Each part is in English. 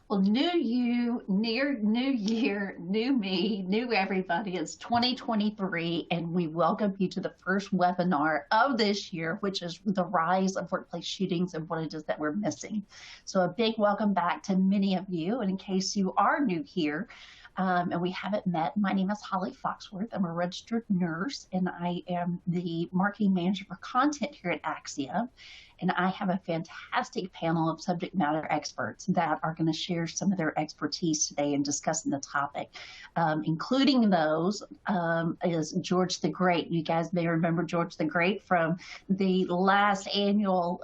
Well, new you, new year, new me, new everybody. It's 2023, and we welcome you to the first webinar of this year, which is the rise of workplace shootings and what it is that we're missing. So a big welcome back to many of you. And in case you are new here, and we haven't met, my name is Holly Foxworth. I'm a registered nurse, and I am the marketing manager for content here at Axiom. And I have a fantastic panel of subject matter experts that are going to share some of their expertise today in discussing the topic. Including those is George the Great. You guys may remember George the Great from the last annual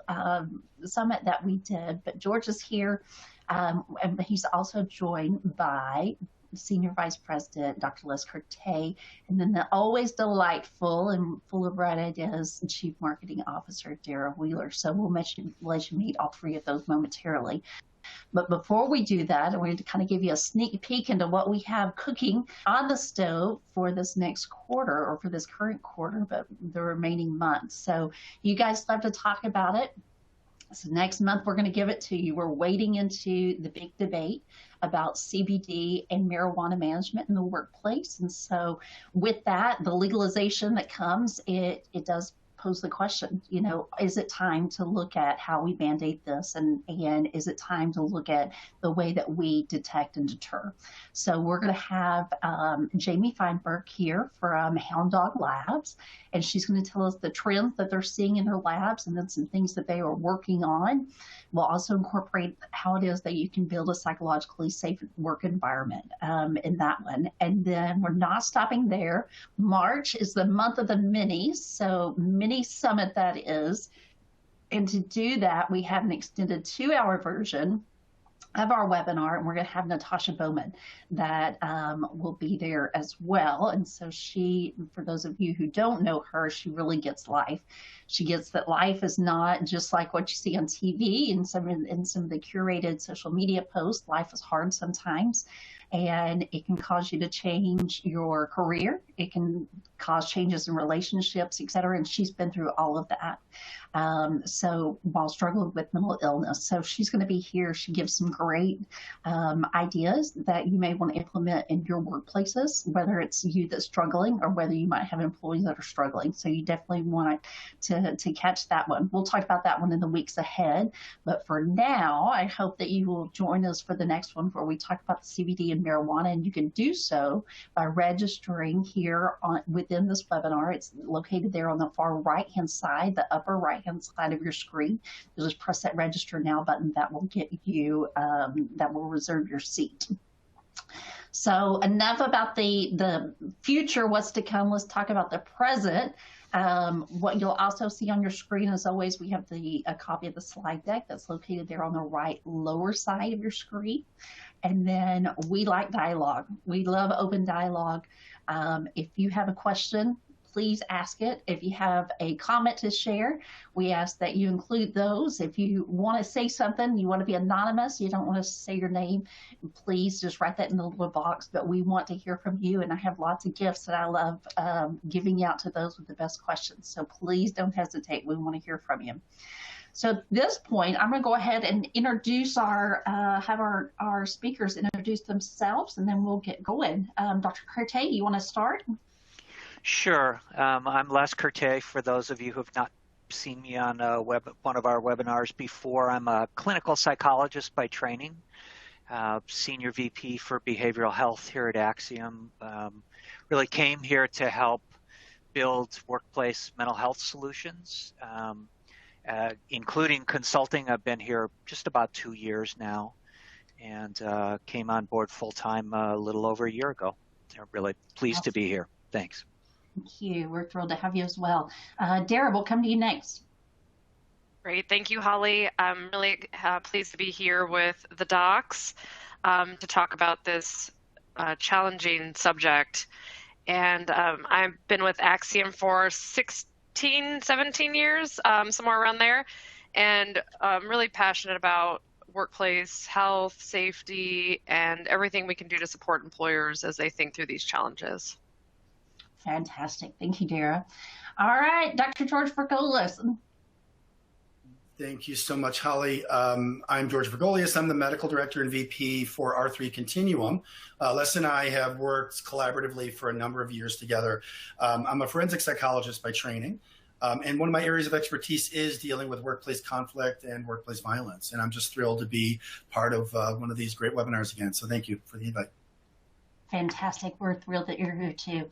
summit that we did, but George is here, and he's also joined by Senior Vice President, Dr. Les Curtay, and then the always delightful and full of bright ideas, Chief Marketing Officer, Dara Wheeler. So we'll let you meet all three of those momentarily. But before we do that, I wanted to kind of give you a sneak peek into what we have cooking on the stove for this next quarter, or for this current quarter, but the remaining months. So you guys love to talk about it. So next month, we're going to give it to you. We're wading into the big debate about CBD and marijuana management in the workplace. And so with that, the legalization that comes, it does pose the question, you know, is it time to look at how we mandate this? And is it time to look at the way that we detect and deter? So we're going to have Jamie Feinberg here from Hound Dog Labs, and she's going to tell us the trends that they're seeing in her labs and then some things that they are working on. We'll also incorporate how it is that you can build a psychologically safe work environment in that one. And then we're not stopping there. March is the month of the minis, so mini summit that is. And to do that, we have an extended 2-hour version of our webinar, and we're going to have Natasha Bowman that will be there as well. And so she, for those of you who don't know her, she really gets life. She gets that life is not just like what you see on TV and some of the curated social media posts. Life is hard sometimes, and it can cause you to change your career. It can cause changes in relationships, et cetera. And she's been through all of that. So while struggling with mental illness. So she's going to be here. She gives some great ideas that you may want to implement in your workplaces, whether it's you that's struggling or whether you might have employees that are struggling. So you definitely want to catch that one. We'll talk about that one in the weeks ahead. But for now, I hope that you will join us for the next one where we talk about the CBD and marijuana. And you can do so by registering here within this webinar. It's located there on the far right-hand side, the upper right-hand side of your screen. You just press that register now button. That will get you, that will reserve your seat. So enough about the future, what's to come. Let's talk about the present. What you'll also see on your screen, as always, we have a copy of the slide deck that's located there on the right lower side of your screen. And then we like dialogue. We love open dialogue. If you have a question, please ask it. If you have a comment to share, we ask that you include those. If you want to say something, you want to be anonymous, you don't want to say your name, please just write that in the little box. But we want to hear from you, and I have lots of gifts that I love giving out to those with the best questions. So please don't hesitate. We want to hear from you. So at this point, I'm going to go ahead and introduce have our speakers introduce themselves, and then we'll get going. Dr. Curtay, you want to start? Sure. I'm Les Curtay. For those of you who have not seen me on one of our webinars before, I'm a clinical psychologist by training, Senior VP for Behavioral Health here at Axiom. Really came here to help build workplace mental health solutions, including consulting. I've been here just about 2 years now, and came on board full-time a little over a year ago. I'm really pleased to be here. Thanks. Thank you. We're thrilled to have you as well. Dara, we'll come to you next. Great. Thank you, Holly. I'm really pleased to be here with the docs to talk about this challenging subject. And I've been with Axiom for 16, 17 years, somewhere around there. And I'm really passionate about workplace health, safety, and everything we can do to support employers as they think through these challenges. Fantastic. Thank you, Dara. All right, Dr. George Bergolis. Thank you so much, Holly. I'm George Vergolius. I'm the medical director and VP for R3 Continuum. Les and I have worked collaboratively for a number of years together. I'm a forensic psychologist by training, and one of my areas of expertise is dealing with workplace conflict and workplace violence. And I'm just thrilled to be part of one of these great webinars again. So thank you for the invite. Fantastic. We're thrilled that you're here too.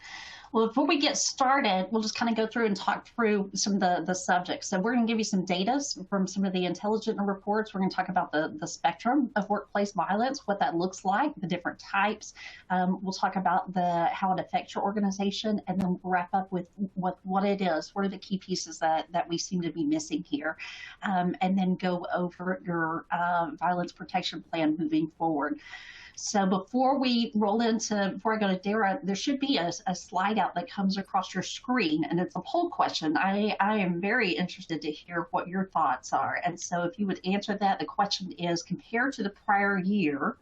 Well, before we get started, we'll just kind of go through and talk through some of the subjects. So we're going to give you some data from some of the intelligence reports. We're going to talk about the spectrum of workplace violence, what that looks like, the different types. We'll talk about how it affects your organization, and then we'll wrap up with what it is. What are the key pieces that we seem to be missing here? And then go over your violence protection plan moving forward. So before I go to Dara, there should be a slide out that comes across your screen, and it's a poll question. I am very interested to hear what your thoughts are. And so if you would answer that, the question is, compared to the prior year,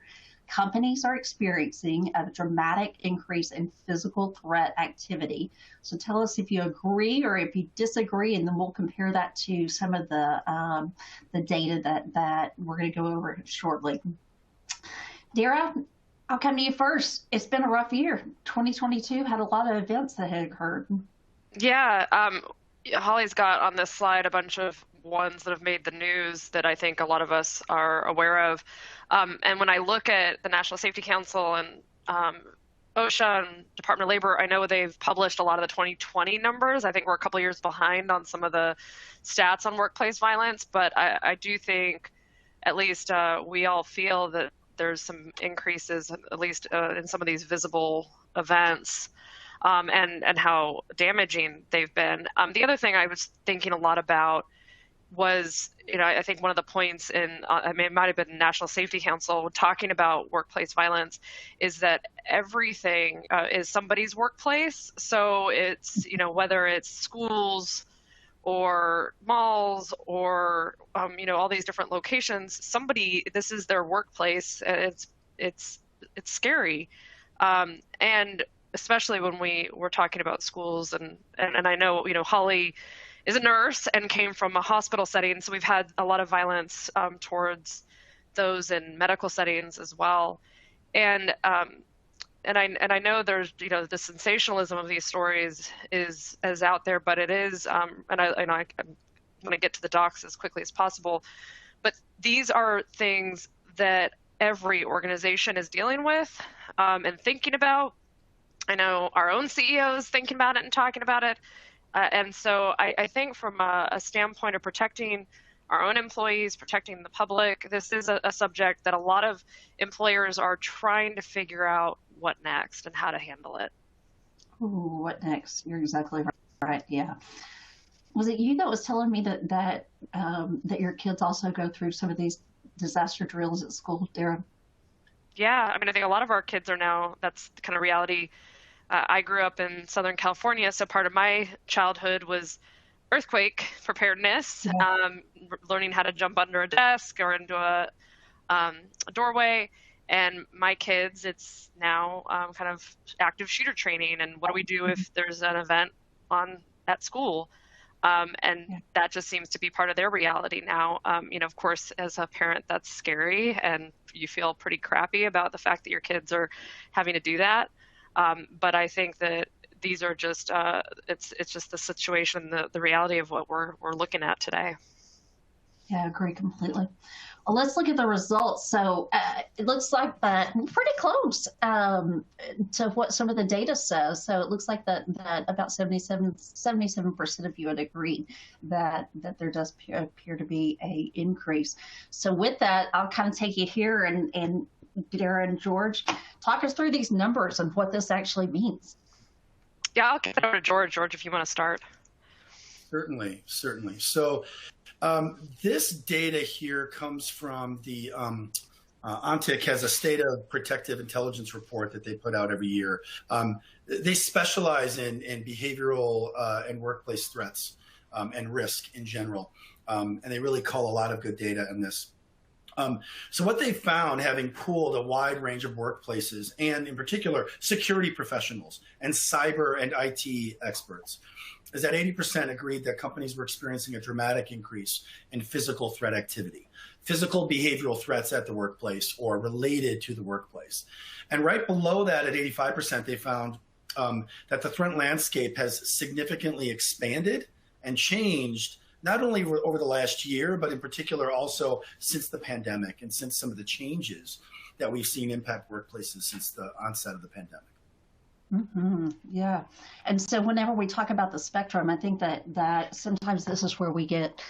companies are experiencing a dramatic increase in physical threat activity. So tell us if you agree or if you disagree, and then we'll compare that to some of the data that we're going to go over shortly. Dara, I'll come to you first. It's been a rough year. 2022 had a lot of events that had occurred. Yeah, Holly's got on this slide a bunch of ones that have made the news that I think a lot of us are aware of. And when I look at the National Safety Council and OSHA and Department of Labor, I know they've published a lot of the 2020 numbers. I think we're a couple years behind on some of the stats on workplace violence, but I do think at least we all feel that there's some increases, at least in some of these visible events, and how damaging they've been. The other thing I was thinking a lot about was, I think one of the points it might have been National Safety Council talking about workplace violence is that everything is somebody's workplace. So it's, whether it's schools or malls or all these different locations, this is their workplace, and it's scary, and especially when we're talking about schools, and I know Holly is a nurse and came from a hospital setting, so we've had a lot of violence towards those in medical settings as well, and I know there's the sensationalism of these stories is out there, but it is and I want to get to the docs as quickly as possible, but these are things that every organization is dealing with and thinking about. I know our own CEO is thinking about it and talking about it, and so I think from a standpoint of protecting our own employees, protecting the public, this is a subject that a lot of employers are trying to figure out what next and how to handle it. Ooh, what next? You're exactly right. Yeah. Was it you that was telling me that your kids also go through some of these disaster drills at school, Dara? Yeah, I think a lot of our kids are now. That's the kind of reality. I grew up in Southern California, so part of my childhood was earthquake preparedness, yeah. Learning how to jump under a desk or into a doorway. And my kids, it's now kind of active shooter training. And what do we do if there's an event at school? And that just seems to be part of their reality now. Of course, as a parent, that's scary, and you feel pretty crappy about the fact that your kids are having to do that. But I think that these are just it's just the situation, the reality of what we're looking at today. Yeah, I agree completely. Well, let's look at the results. So it looks like that pretty close to what some of the data says. So it looks like that about 77% of you would agree that there does appear to be a increase. So with that, I'll kind of take you here and Dara and George, talk us through these numbers and what this actually means. Yeah, I'll kick it over to George. George, if you want to start. Certainly. So this data here comes from the Uptick has a state of protective intelligence report that they put out every year. They specialize in behavioral and workplace threats and risk in general. And they really call a lot of good data in this. So what they found, having pooled a wide range of workplaces, and in particular security professionals and cyber and IT experts, is that 80% agreed that companies were experiencing a dramatic increase in physical threat activity, physical behavioral threats at the workplace or related to the workplace. And right below that, at 85%, they found that the threat landscape has significantly expanded and changed, not only over the last year, but in particular also since the pandemic and since some of the changes that we've seen impact workplaces since the onset of the pandemic. Mm-hmm. Yeah. And so whenever we talk about the spectrum, I think that sometimes this is where we get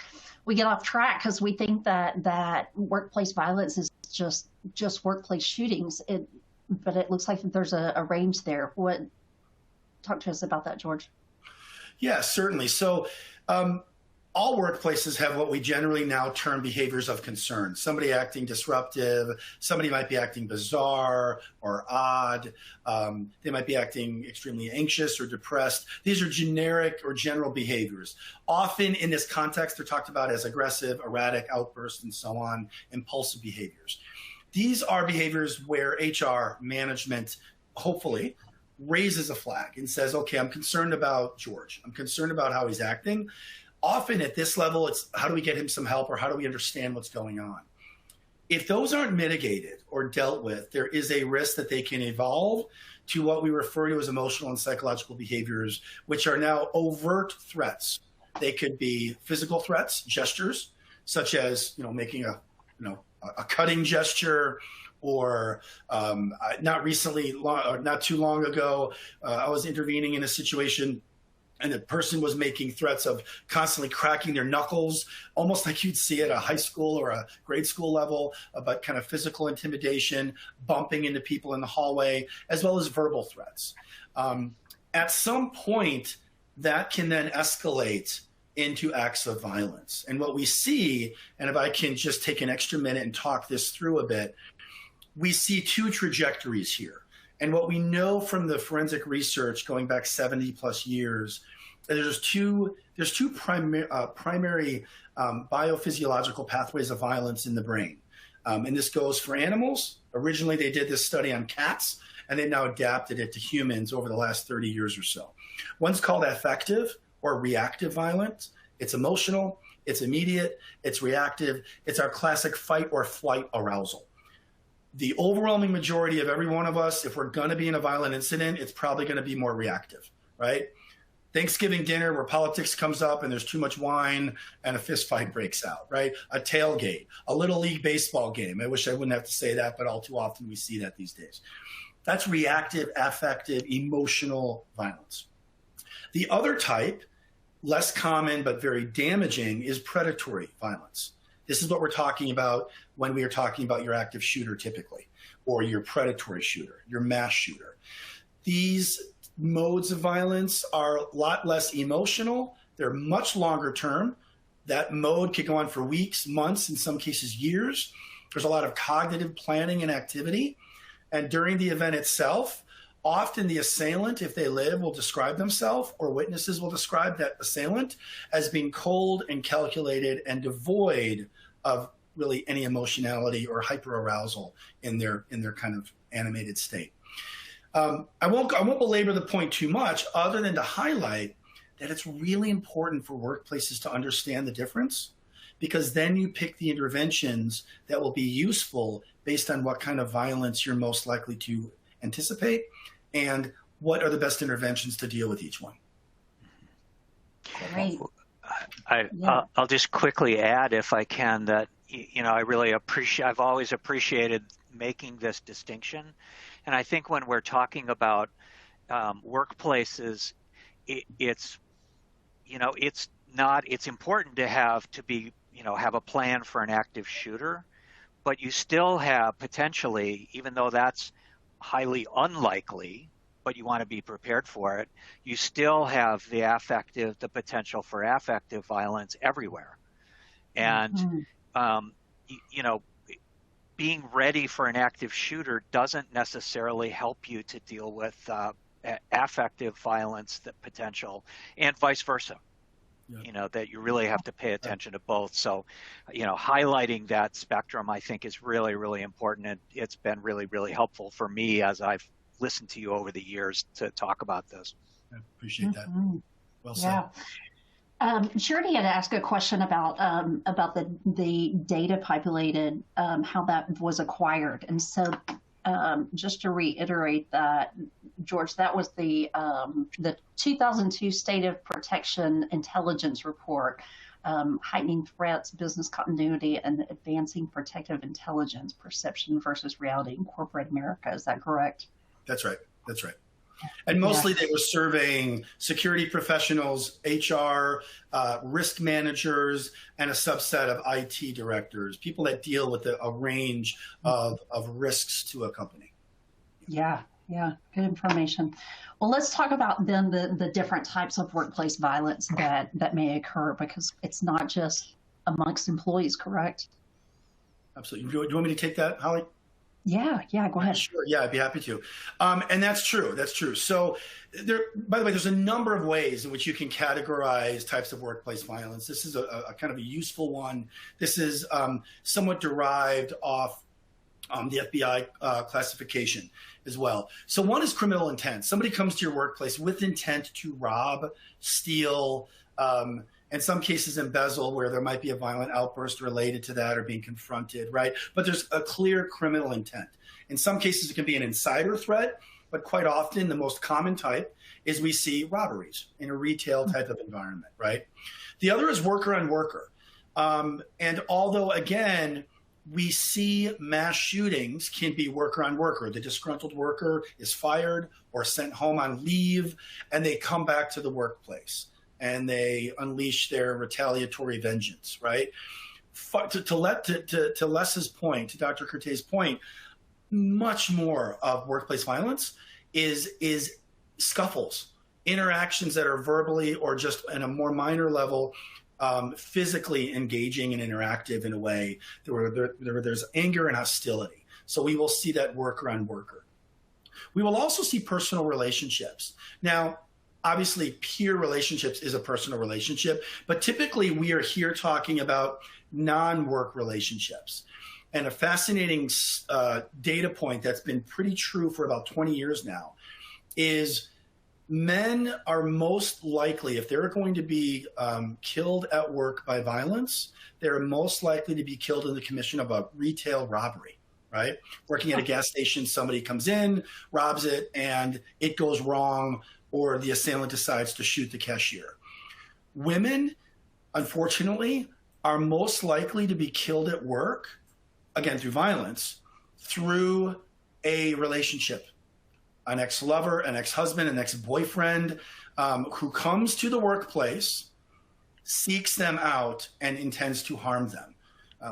off track, because we think that workplace violence is just workplace shootings. But it looks like there's a range there. Talk to us about that, George. Yeah, certainly. So all workplaces have what we generally now term behaviors of concern. Somebody acting disruptive, somebody might be acting bizarre or odd. They might be acting extremely anxious or depressed. These are generic or general behaviors. Often in this context, they're talked about as aggressive, erratic outbursts, and so on, impulsive behaviors. These are behaviors where HR management, hopefully, raises a flag and says, okay, I'm concerned about George. I'm concerned about how he's acting. Often at this level, it's how do we get him some help, or how do we understand what's going on? If those aren't mitigated or dealt with, there is a risk that they can evolve to what we refer to as emotional and psychological behaviors, which are now overt threats. They could be physical threats, gestures, such as making a cutting gesture, or not too long ago, I was intervening in a situation, and the person was making threats of constantly cracking their knuckles, almost like you'd see at a high school or a grade school level, about kind of physical intimidation, bumping into people in the hallway, as well as verbal threats. At some point, that can then escalate into acts of violence. And what we see, and if I can just take an extra minute and talk this through a bit, we see two trajectories here. And what we know from the forensic research going back 70 plus years, there's two primary biophysiological pathways of violence in the brain. And this goes for animals. Originally, they did this study on cats, and they've now adapted it to humans over the last 30 years or so. One's called affective or reactive violence. It's emotional, it's immediate, it's reactive. It's our classic fight or flight arousal. The overwhelming majority of every one of us, if we're going to be in a violent incident, it's probably going to be more reactive, right? Thanksgiving dinner where politics comes up and there's too much wine and a fist fight breaks out, right? A tailgate, a little league baseball game. I wish I wouldn't have to say that, but all too often we see that these days. That's reactive, affective, emotional violence. The other type, less common but very damaging, is predatory violence. This is what we're talking about when we are talking about your active shooter typically, or your predatory shooter, your mass shooter. These modes of violence are a lot less emotional. They're much longer term. That mode could go on for weeks, months, in some cases years. There's a lot of cognitive planning and activity. And during the event itself, often the assailant, if they live, will describe themselves, or witnesses will describe that assailant as being cold and calculated and devoid of really any emotionality or hyperarousal in their kind of animated state. I won't belabor the point too much, other than to highlight that it's really important for workplaces to understand the difference, because then you pick the interventions that will be useful based on what kind of violence you're most likely to anticipate and what are the best interventions to deal with each one. Great. I'll just quickly add, if I can, that I've always appreciated making this distinction, and I think when we're talking about workplaces, it's important to have a plan for an active shooter, but you still have potentially, even though that's highly unlikely, but you want to be prepared for it, you still have the potential for affective violence everywhere. And, being ready for an active shooter doesn't necessarily help you to deal with affective violence, the potential, and vice versa. that you really have to pay attention to both. So, highlighting that spectrum, I think, is really, really important. And it's been really, really helpful for me as I've listened to you over the years to talk about this. I appreciate that. Well said. Yeah. Shirley had asked a question about the data populated, how that was acquired. And so just to reiterate that, George, that was the 2002 State of Protection Intelligence Report, Heightening Threats, Business Continuity, and Advancing Protective Intelligence, Perception versus Reality in Corporate America. Is that correct? That's right. That's right. And mostly they were surveying security professionals, HR, risk managers, and a subset of IT directors, people that deal with a range of risks to a company. Yeah, good information. Well, let's talk about then the different types of workplace violence that may occur, because it's not just amongst employees, correct? Absolutely. Do you want me to take that, Holly? Yeah, go ahead. Sure, yeah, I'd be happy to. And that's true. So by the way, there's a number of ways in which you can categorize types of workplace violence. This is a kind of a useful one. This is somewhat derived off the FBI classification as well. So one is criminal intent. Somebody comes to your workplace with intent to rob, steal, in some cases embezzle, where there might be a violent outburst related to that or being confronted, right? But there's a clear criminal intent. In some cases, it can be an insider threat, but quite often the most common type is we see robberies in a retail type of environment, right? The other is worker on worker. And although, again, we see mass shootings can be worker on worker. The disgruntled worker is fired or sent home on leave, and they come back to the workplace and they unleash their retaliatory vengeance, right? To Les's point, to Dr. Curtay's point, much more of workplace violence is scuffles, interactions that are verbally or just in a more minor level, physically engaging and interactive in a way where there's anger and hostility. So we will see that worker on worker. We will also see personal relationships. Now, obviously, peer relationships is a personal relationship, but typically we are here talking about non-work relationships. And a fascinating data point that's been pretty true for about 20 years now is men are most likely, if they're going to be killed at work by violence, they're most likely to be killed in the commission of a retail robbery, right? Working at a gas station, somebody comes in, robs it, and it goes wrong, or the assailant decides to shoot the cashier. Women, unfortunately, are most likely to be killed at work, again, through violence, through a relationship. An ex-lover, an ex-husband, an ex-boyfriend who comes to the workplace, seeks them out, and intends to harm them.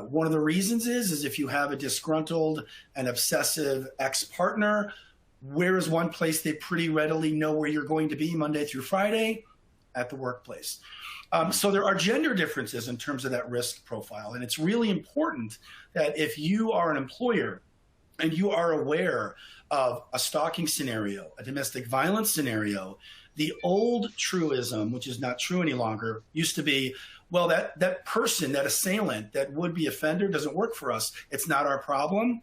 One of the reasons is if you have a disgruntled and obsessive ex-partner, where is one place they pretty readily know where you're going to be Monday through Friday? At the workplace. So there are gender differences in terms of that risk profile. And it's really important that if you are an employer and you are aware of a stalking scenario, a domestic violence scenario, the old truism, which is not true any longer, used to be, well, that person, that assailant, that would-be offender doesn't work for us. It's not our problem.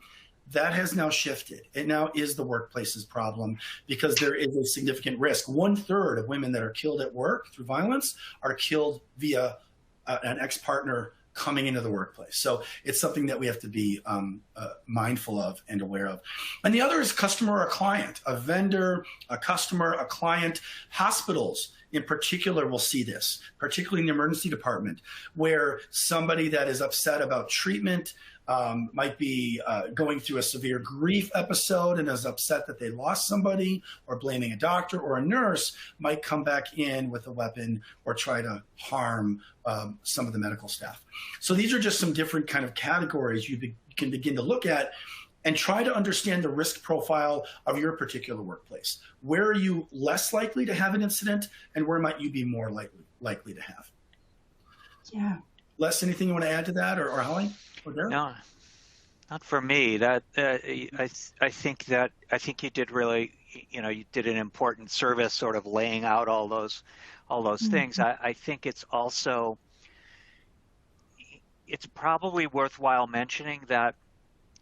That has now shifted. It now is the workplace's problem because there is a significant risk. 1/3 of women that are killed at work through violence are killed via an ex-partner coming into the workplace. So it's something that we have to be mindful of and aware of. And the other is customer or client, a vendor, a customer, a client. Hospitals in particular will see this, particularly in the emergency department, where somebody that is upset about treatment might be going through a severe grief episode and is upset that they lost somebody, or blaming a doctor or a nurse, might come back in with a weapon or try to harm some of the medical staff. So these are just some different kind of categories you can begin to look at and try to understand the risk profile of your particular workplace. Where are you less likely to have an incident, and where might you be more likely to have? Yeah. Les, anything you want to add to that, or Holly? No, not for me. That I think you did really you did an important service sort of laying out all those things. I think it's probably worthwhile mentioning that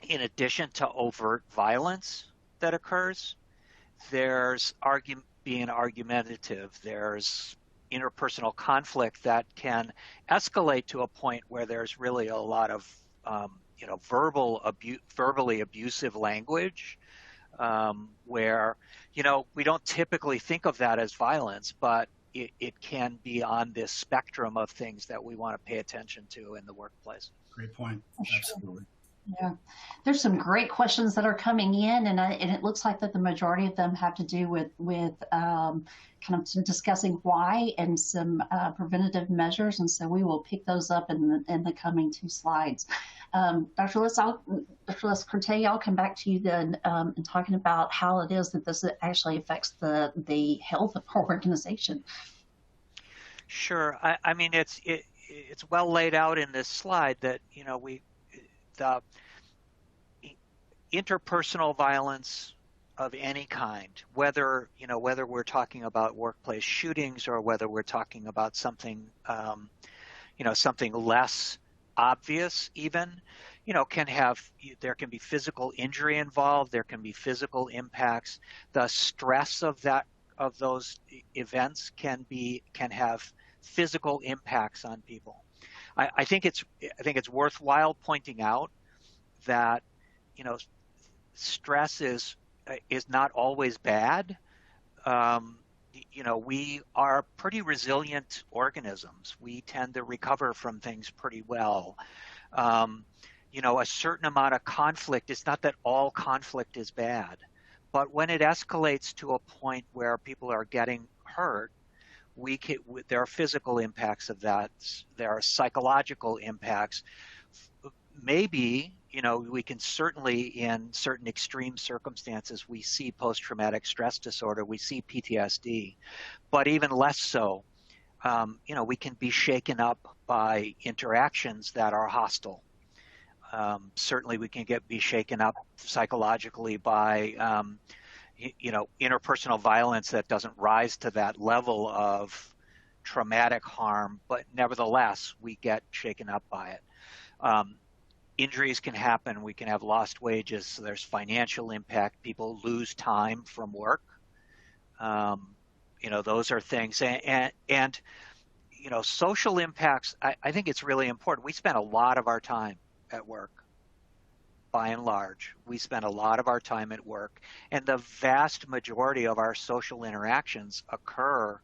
in addition to overt violence that occurs, there's being argumentative, there's interpersonal conflict that can escalate to a point where there's really a lot of verbally abusive language, where we don't typically think of that as violence, but it can be on this spectrum of things that we want to pay attention to in the workplace. Great point. Absolutely. Yeah, there's some great questions that are coming in, and it looks like that the majority of them have to do with kind of discussing why and some preventative measures, and so we will pick those up in the coming 2 slides. Dr. Cortez, I'll come back to you then in talking about how it is that this actually affects the health of our organization. Sure. I mean, it's well laid out in this slide that the interpersonal violence of any kind, whether we're talking about workplace shootings or whether we're talking about something something less obvious even, there can be physical injury involved, there can be physical impacts. The stress of those events can have physical impacts on people. I think it's worthwhile pointing out that stress is not always bad. We are pretty resilient organisms. We tend to recover from things pretty well. A certain amount of conflict, it's not that all conflict is bad, but when it escalates to a point where people are getting hurt, there are physical impacts of that. There are psychological impacts. Maybe, we can certainly, in certain extreme circumstances, we see post-traumatic stress disorder, we see PTSD, but even less so. We can be shaken up by interactions that are hostile. Certainly we can be shaken up psychologically by interpersonal violence that doesn't rise to that level of traumatic harm, but nevertheless, we get shaken up by it. Injuries can happen. We can have lost wages. So there's financial impact. People lose time from work. Those are things. And social impacts, I think it's really important. We spend a lot of our time at work. By and large, we spend a lot of our time at work, and the vast majority of our social interactions occur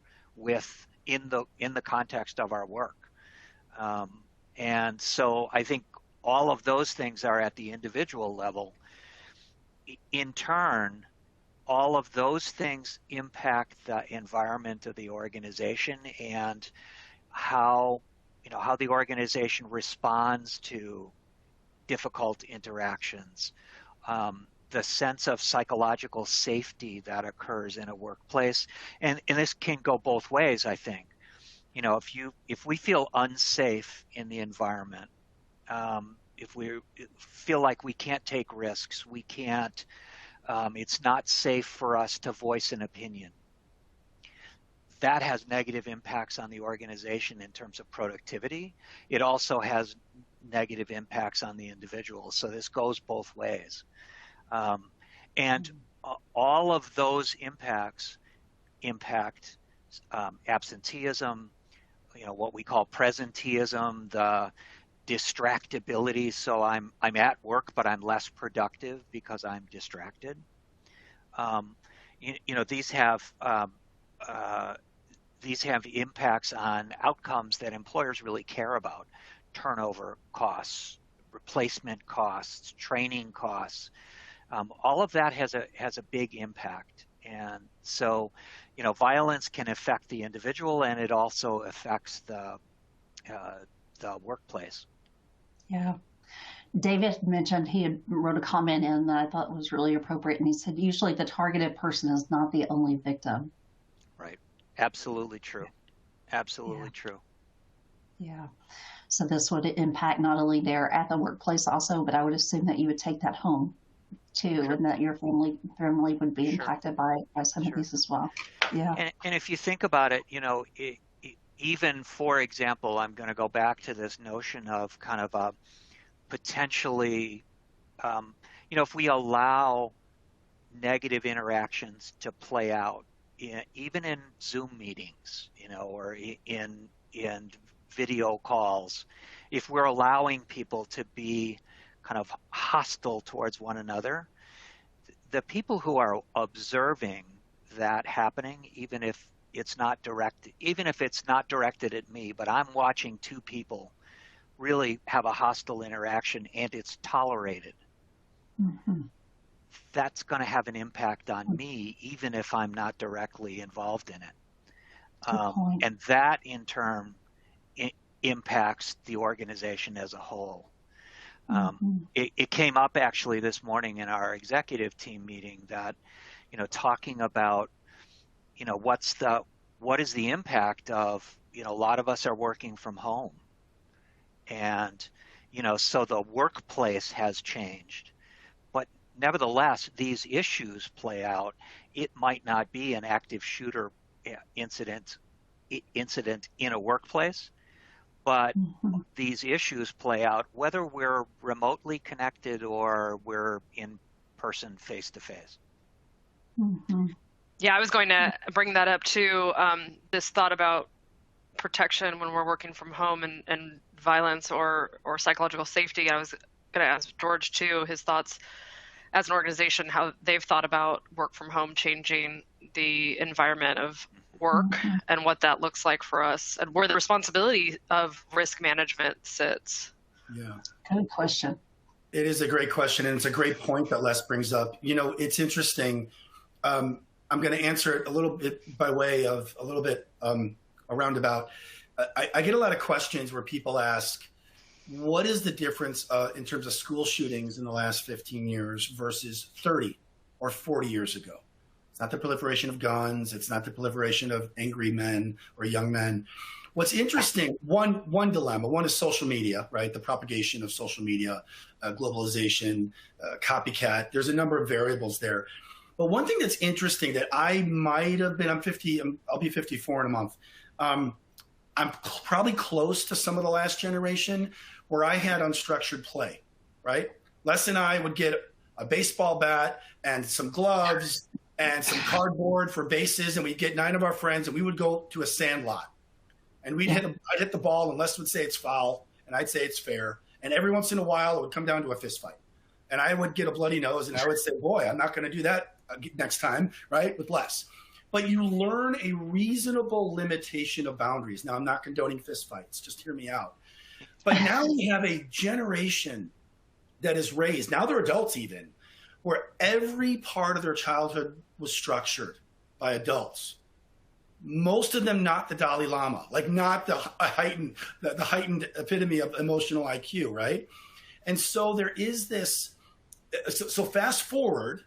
in the context of our work. And so I think all of those things are at the individual level. In turn, all of those things impact the environment of the organization and how the organization responds to difficult interactions, the sense of psychological safety that occurs in a workplace. And this can go both ways, I think. If we feel unsafe in the environment, if we feel like we can't take risks, it's not safe for us to voice an opinion, that has negative impacts on the organization in terms of productivity. It also has negative impacts on the individual. So this goes both ways. And all of those impacts impact absenteeism, what we call presenteeism, the distractibility. So I'm at work, but I'm less productive because I'm distracted. These have impacts on outcomes that employers really care about: turnover costs, replacement costs, training costs. All of that has a big impact. And so, violence can affect the individual, and it also affects the workplace. Yeah. David mentioned he had wrote a comment in that I thought was really appropriate, and he said usually the targeted person is not the only victim. Right. Absolutely true. Absolutely true. Yeah. So this would impact not only there at the workplace also, but I would assume that you would take that home. too, Sure. and that your family would be Sure. impacted by some of Sure. these as well. Yeah. And if you think about it, even for example, I'm going to go back to this notion of kind of a potentially, if we allow negative interactions to play out, even in Zoom meetings, or in video calls, if we're allowing people to be kind of hostile towards one another, the people who are observing that happening, even if it's not directed at me, but I'm watching two people really have a hostile interaction and it's tolerated, Mm-hmm. that's going to have an impact on me, even if I'm not directly involved in it. And that in turn impacts the organization as a whole. It came up actually this morning in our executive team meeting that, talking about, what is the impact of, a lot of us are working from home, and, so the workplace has changed, but nevertheless, these issues play out. It might not be an active shooter incident in a workplace, but these issues play out whether we're remotely connected or we're in person, face to face. Yeah, I was going to bring that up too. This thought about protection when we're working from home and violence or psychological safety. I was going to ask George too, his thoughts as an organization, how they've thought about work from home changing the environment of work and what that looks like for us and where the responsibility of risk management sits. Yeah. Good question. It is a great question, and it's a great point that Les brings up. It's interesting. I'm going to answer it a little bit by way of a little bit a roundabout. I get a lot of questions where people ask, what is the difference in terms of school shootings in the last 15 years versus 30 or 40 years ago? It's not the proliferation of guns. It's not the proliferation of angry men or young men. What's interesting, one dilemma, one is social media, right? The propagation of social media, globalization, copycat. There's a number of variables there. But one thing that's interesting that I might have been, I'll be 54 in a month. I'm probably close to some of the last generation where I had unstructured play, right? Les and I would get a baseball bat and some gloves and some cardboard for bases, and we'd get 9 of our friends, and we would go to a sand lot. And I'd hit the ball, and Les would say it's foul, and I'd say it's fair. And every once in a while, it would come down to a fist fight. And I would get a bloody nose, and I would say, boy, I'm not going to do that next time, right, with Les. But you learn a reasonable limitation of boundaries. Now, I'm not condoning fist fights. Just hear me out. But now we have a generation that is raised, now they're adults even, where every part of their childhood was structured by adults. Most of them not the Dalai Lama, like not the heightened epitome of emotional IQ, right? And so there is this, so fast forward,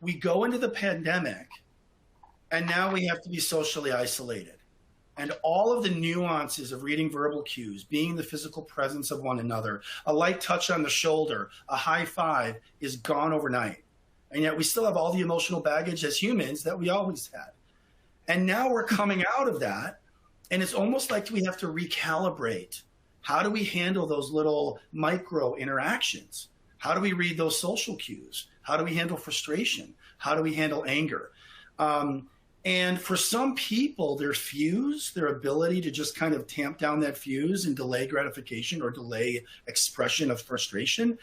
we go into the pandemic, and now we have to be socially isolated. And all of the nuances of reading verbal cues, being the physical presence of one another, a light touch on the shoulder, a high five is gone overnight. And yet we still have all the emotional baggage as humans that we always had. And now we're coming out of that, and it's almost like we have to recalibrate. How do we handle those little micro interactions? How do we read those social cues? How do we handle frustration? How do we handle anger? And for some people, their fuse, their ability to just kind of tamp down that fuse and delay gratification or delay expression of frustration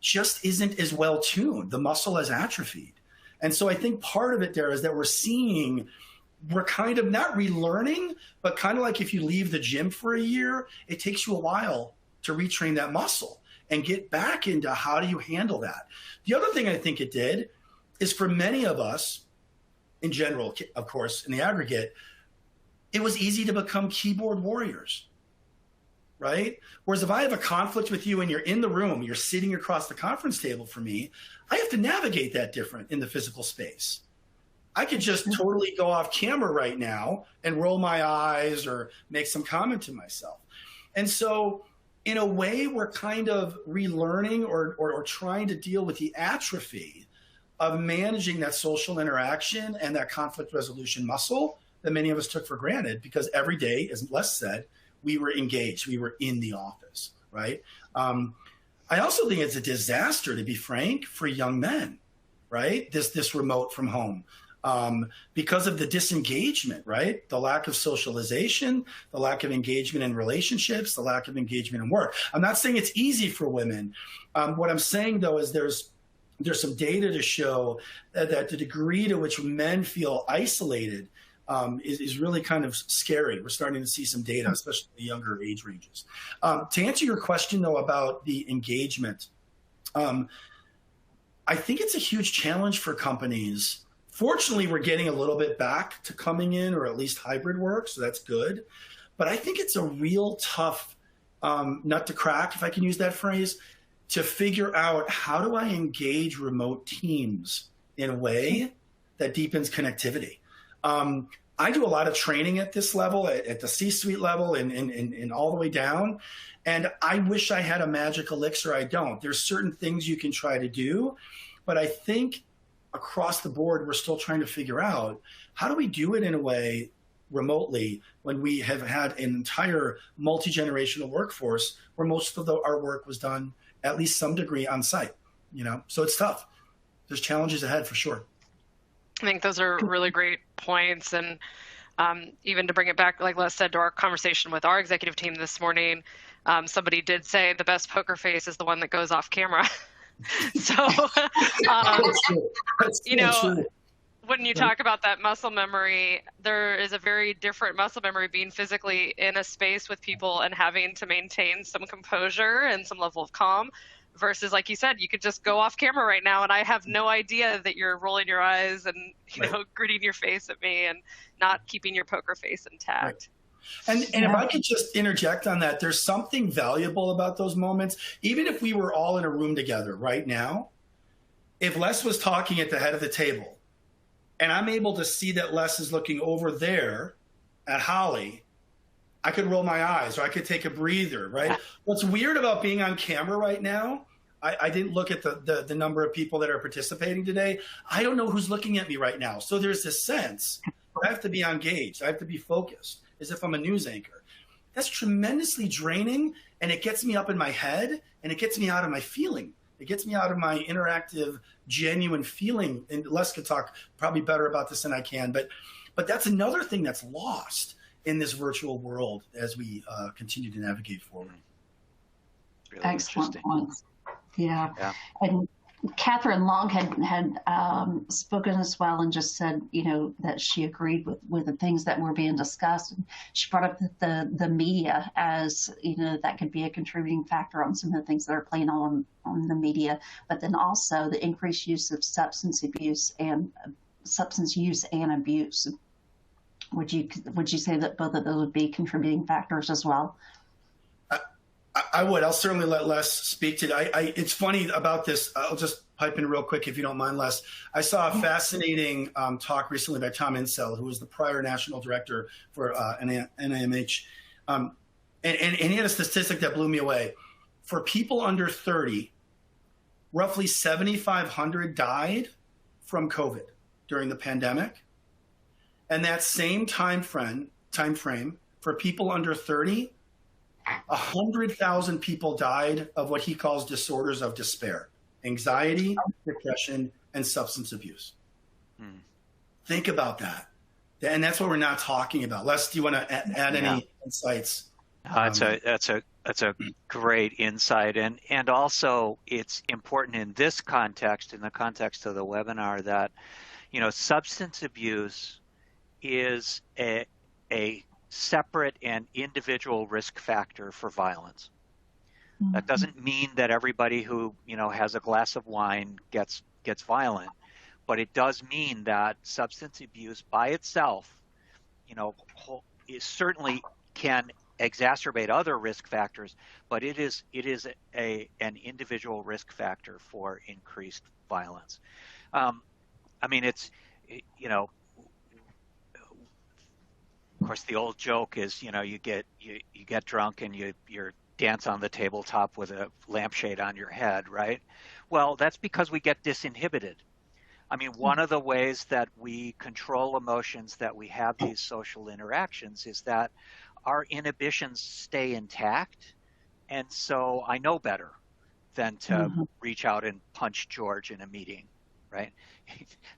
just isn't as well tuned. The muscle has atrophied. And so I think part of it there is that we're kind of not relearning, but kind of like if you leave the gym for a year, it takes you a while to retrain that muscle and get back into how do you handle that. The other thing I think it did is for many of us, in general, of course, in the aggregate, it was easy to become keyboard warriors, right? Whereas if I have a conflict with you and you're in the room, you're sitting across the conference table from me, I have to navigate that different in the physical space. I could just totally go off camera right now and roll my eyes or make some comment to myself. And so in a way, we're kind of relearning or trying to deal with the atrophy of managing that social interaction and that conflict resolution muscle that many of us took for granted, because every day, as Les said, we were engaged, we were in the office, right? I also think it's a disaster, to be frank, for young men, right? This remote from home. Because of the disengagement, right? The lack of socialization, the lack of engagement in relationships, the lack of engagement in work. I'm not saying it's easy for women. What I'm saying, though, is there's some data to show that the degree to which men feel isolated is really kind of scary. We're starting to see some data, especially in the younger age ranges. To answer your question, though, about the engagement, I think it's a huge challenge for companies. Fortunately, we're getting a little bit back to coming in, or at least hybrid work, so that's good. But I think it's a real tough nut to crack, if I can use that phrase, to figure out, how do I engage remote teams in a way that deepens connectivity? I do a lot of training at this level, at the C-suite level and all the way down. And I wish I had a magic elixir. I don't. There's certain things you can try to do, but I think across the board, we're still trying to figure out, how do we do it in a way remotely when we have had an entire multi-generational workforce where most of our work was done at least some degree on site, So it's tough. There's challenges ahead for sure. I think those are really great points. And even to bring it back, like Les said, to our conversation with our executive team this morning, somebody did say the best poker face is the one that goes off camera. So, when you talk about that muscle memory, there is a very different muscle memory being physically in a space with people and having to maintain some composure and some level of calm versus, like you said, you could just go off camera right now and I have no idea that you're rolling your eyes and, gritting your face at me and not keeping your poker face intact. Right. And if I could just interject on that, there's something valuable about those moments. Even if we were all in a room together right now, if Les was talking at the head of the table and I'm able to see that Les is looking over there at Holly, I could roll my eyes or I could take a breather, right? What's weird about being on camera right now, I didn't look at the number of people that are participating today. I don't know who's looking at me right now. So there's this sense where I have to be engaged. I have to be focused, as if I'm a news anchor. That's tremendously draining, and it gets me up in my head, and it gets me out of my feeling. It gets me out of my interactive, genuine feeling. And Les could talk probably better about this than I can, but that's another thing that's lost in this virtual world as we continue to navigate forward. Really Excellent points. Yeah. And Catherine Long had spoken as well and just said, that she agreed with the things that were being discussed. And she brought up the media as, that could be a contributing factor on some of the things that are playing on the media, but then also the increased use of substance use and abuse. Would you say that both of those would be contributing factors as well? I would. I'll certainly let Les speak to it. It's funny about this. I'll just pipe in real quick if you don't mind, Les. I saw a fascinating talk recently by Tom Insel, who was the prior national director for NIMH. And he had a statistic that blew me away. For people under 30, roughly 7,500 died from COVID during the pandemic. And that same time frame for people under 30, 100,000 people died of what he calls disorders of despair, anxiety, depression, and substance abuse. Think about that. And that's what we're not talking about. Les, do you want to add any insights? That's a great insight. And also it's important in this context, in the context of the webinar, that, substance abuse is a separate and individual risk factor for violence. Mm-hmm. That doesn't mean that everybody who, has a glass of wine gets violent, but it does mean that substance abuse by itself, is certainly can exacerbate other risk factors, but it is an individual risk factor for increased violence. Of course, the old joke is, you get drunk and you're dance on the tabletop with a lampshade on your head, right? Well, that's because we get disinhibited. I mean, one of the ways that we control emotions, that we have these social interactions, is that our inhibitions stay intact. And so I know better than to reach out and punch George in a meeting, right?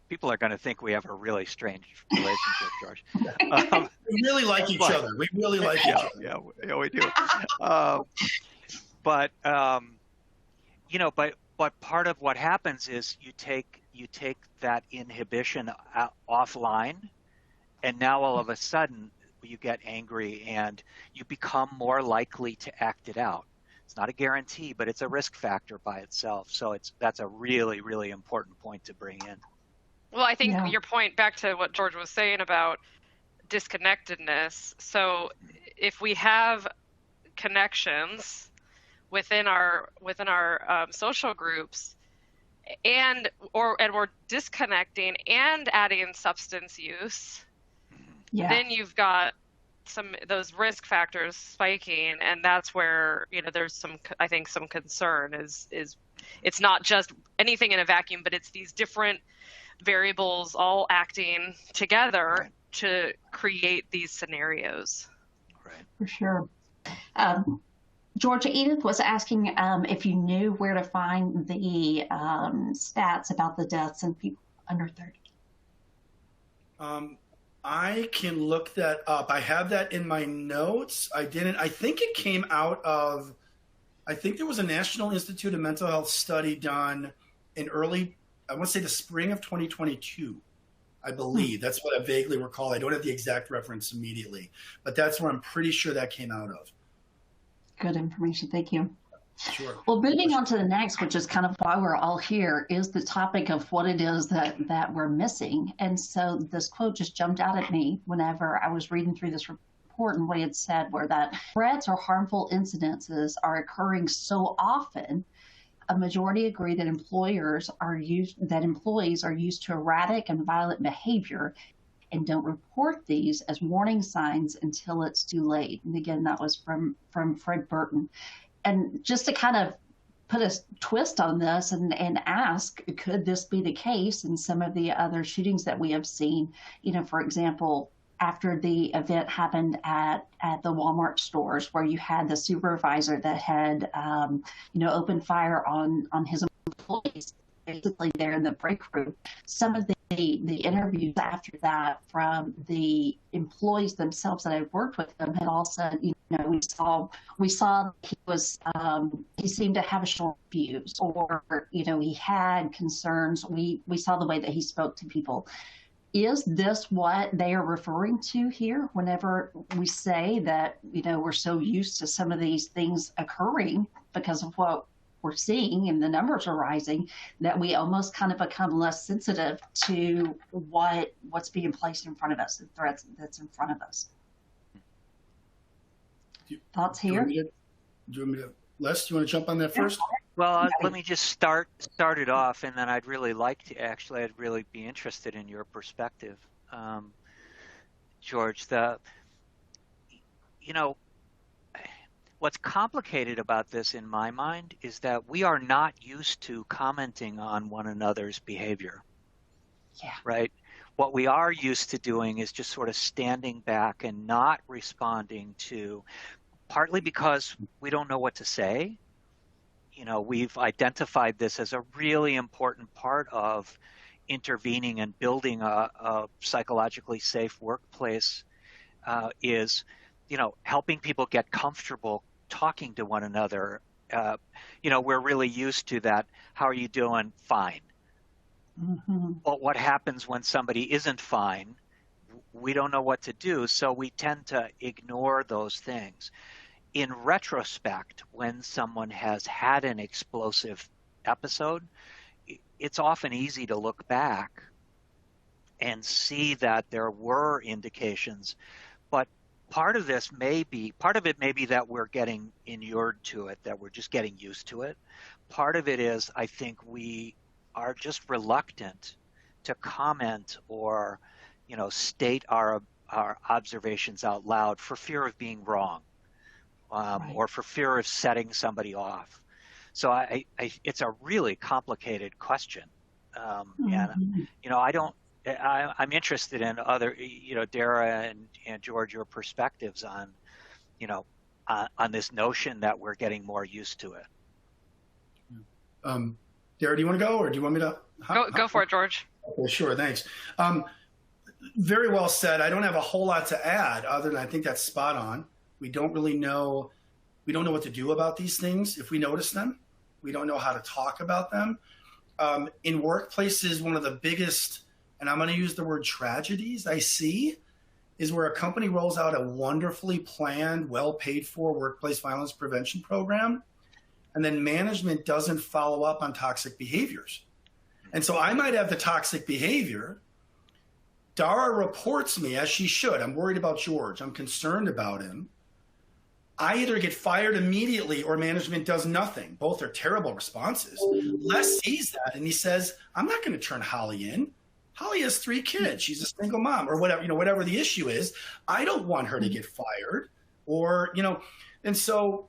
People are going to think we have a really strange relationship, George. We really like each other. We really like each other. Yeah, we do. But part of what happens is you take that inhibition offline, and now all of a sudden you get angry and you become more likely to act it out. It's not a guarantee, but it's a risk factor by itself. So that's a really, really important point to bring in. Well, I think your point back to what George was saying about disconnectedness. So if we have connections within our social groups, and we're disconnecting and adding substance use, then you've got those risk factors spiking, and that's where there's some concern is it's not just anything in a vacuum, but it's these different variables all acting together to create these scenarios. Right. For sure. Georgia, Edith was asking if you knew where to find the stats about the deaths in people under 30. I can look that up. I have that in my notes. I didn't. I think it came out of, I think there was a National Institute of Mental Health study done in early, I want to say the spring of 2022, I believe. That's what I vaguely recall. I don't have the exact reference immediately, but that's where I'm pretty sure that came out of. Good information. Thank you. Sure. Well, moving on to the next, which is kind of why we're all here, is the topic of what it is that we're missing. And so this quote just jumped out at me whenever I was reading through this report, and what it said were that threats or harmful incidences are occurring so often, a majority agree that employees are used to erratic and violent behavior and don't report these as warning signs until it's too late. And again, that was from Fred Burton. And just to kind of put a twist on this and ask, could this be the case in some of the other shootings that we have seen? For example, after the event happened at the Walmart stores, where you had the supervisor that had, opened fire on his employees, basically there in the break room. Some of the interviews after that from the employees themselves that I worked with them had all said, we saw he seemed to have a short fuse, or he had concerns. We saw the way that he spoke to people. Is this what they are referring to here whenever we say that we're so used to some of these things occurring because of what we're seeing and the numbers are rising, that we almost kind of become less sensitive to what's being placed in front of us, the threats that's in front of us? Thoughts here? Les, do you want to jump on that first? Well, let me just start it off, and then I'd really be interested in your perspective, George. What's complicated about this in my mind is that we are not used to commenting on one another's behavior. Yeah. Right? What we are used to doing is just sort of standing back and not responding to, partly because we don't know what to say. We've identified this as a really important part of intervening and building a psychologically safe workplace, is helping people get comfortable talking to one another. We're really used to that. How are you doing? Fine. Mm-hmm. But what happens when somebody isn't fine? We don't know what to do, so we tend to ignore those things. In retrospect, when someone has had an explosive episode, it's often easy to look back and see that there were indications, but part of it may be that we're getting inured to it, that we're just getting used to it. Part of it is, I think, we are just reluctant to comment or, state our observations out loud for fear of being wrong, Right. or for fear of setting somebody off. So it's a really complicated question. And, I'm interested in other, Dara and George, your perspectives on, on this notion that we're getting more used to it. Dara, do you want to go, or do you want me to? Go for it, George. Okay, sure, thanks. Very well said. I don't have a whole lot to add other than I think that's spot on. We don't really know. We don't know what to do about these things if we notice them. We don't know how to talk about them. In workplaces, one of the biggest, and I'm going to use the word tragedies I see, is where a company rolls out a wonderfully planned, well paid for workplace violence prevention program, and then management doesn't follow up on toxic behaviors. And so I might have the toxic behavior. Dara reports me, as she should. I'm worried about George. I'm concerned about him. I either get fired immediately or management does nothing. Both are terrible responses. Les sees that and he says, I'm not going to turn Holly in. Holly has 3 kids. She's a single mom, or whatever, whatever the issue is. I don't want her to get fired, or, and so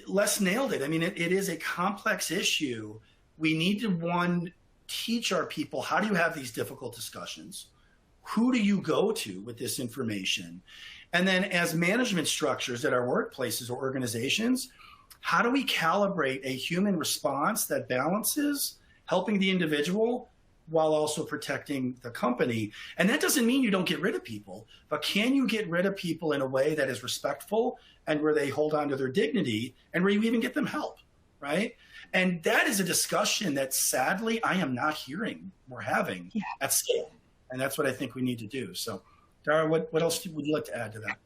Les nailed it. I mean, it is a complex issue. We need to, teach our people, how do you have these difficult discussions? Who do you go to with this information? And then as management structures at our workplaces or organizations, how do we calibrate a human response that balances helping the individual while also protecting the company? And that doesn't mean you don't get rid of people, but can you get rid of people in a way that is respectful and where they hold on to their dignity and where you even get them help, right? And that is a discussion that sadly I am not hearing we're having at scale. And that's what I think we need to do. So, Dara, what else would you like to add to that?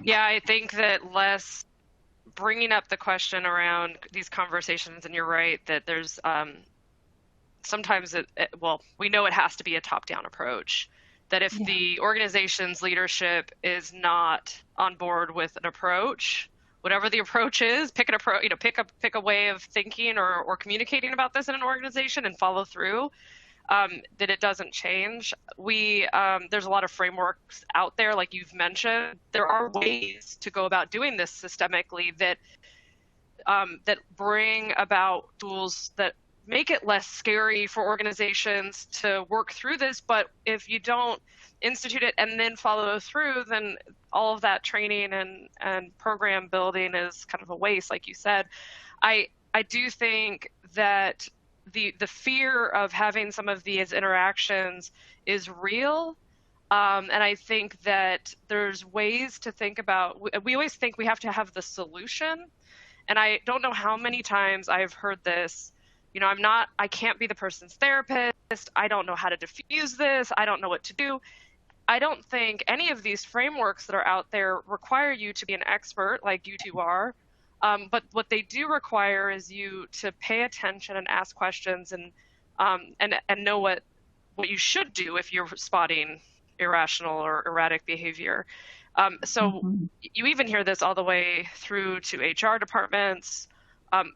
Yeah, I think that Les bringing up the question around these conversations, and you're right that there's sometimes, we know it has to be a top-down approach. That if the organization's leadership is not on board with an approach, whatever the approach is, pick an approach, pick a way of thinking or communicating about this in an organization and follow through. That it doesn't change. There's a lot of frameworks out there, like you've mentioned. There are ways to go about doing this systemically that bring about tools that make it less scary for organizations to work through this. But if you don't institute it and then follow through, then all of that training and program building is kind of a waste, like you said. I do think that the fear of having some of these interactions is real. And I think that there's ways to think about, we always think we have to have the solution. And I don't know how many times I've heard this, I can't be the person's therapist. I don't know how to diffuse this. I don't know what to do. I don't think any of these frameworks that are out there require you to be an expert like you two are. But what they do require is you to pay attention and ask questions and know what you should do if you're spotting irrational or erratic behavior. You even hear this all the way through to HR departments.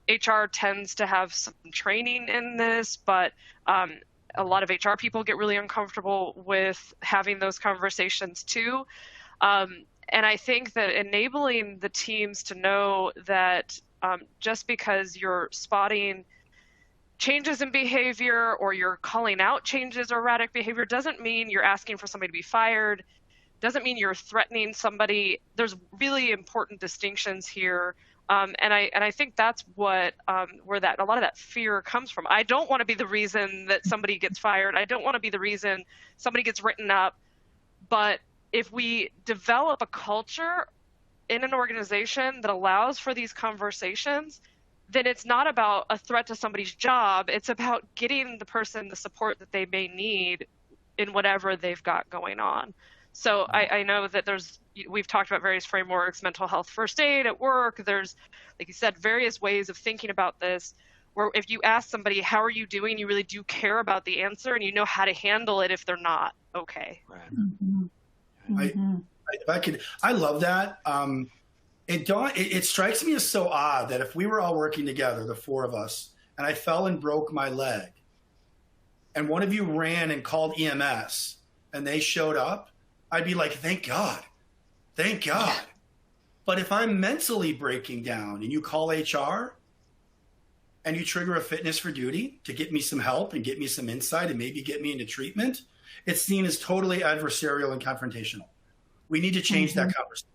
HR tends to have some training in this, but a lot of HR people get really uncomfortable with having those conversations too. And I think that enabling the teams to know that just because you're spotting changes in behavior or you're calling out changes or erratic behavior doesn't mean you're asking for somebody to be fired, doesn't mean you're threatening somebody. There's really important distinctions here. And I think that's where a lot of that fear comes from. I don't want to be the reason that somebody gets fired. I don't want to be the reason somebody gets written up. But if we develop a culture in an organization that allows for these conversations, then it's not about a threat to somebody's job. It's about getting the person the support that they may need in whatever they've got going on. So I know that we've talked about various frameworks, mental health first aid at work. There's, like you said, various ways of thinking about this, where if you ask somebody, how are you doing, you really do care about the answer and you know how to handle it if they're not okay. Right. Mm-hmm. I love that. It strikes me as so odd that if we were all working together, the 4 of us, and I fell and broke my leg, and one of you ran and called EMS, and they showed up, I'd be like, thank God. But But if I'm mentally breaking down and you call HR and you trigger a fitness for duty to get me some help and get me some insight and maybe get me into treatment, it's seen as totally adversarial and confrontational. We need to change that conversation,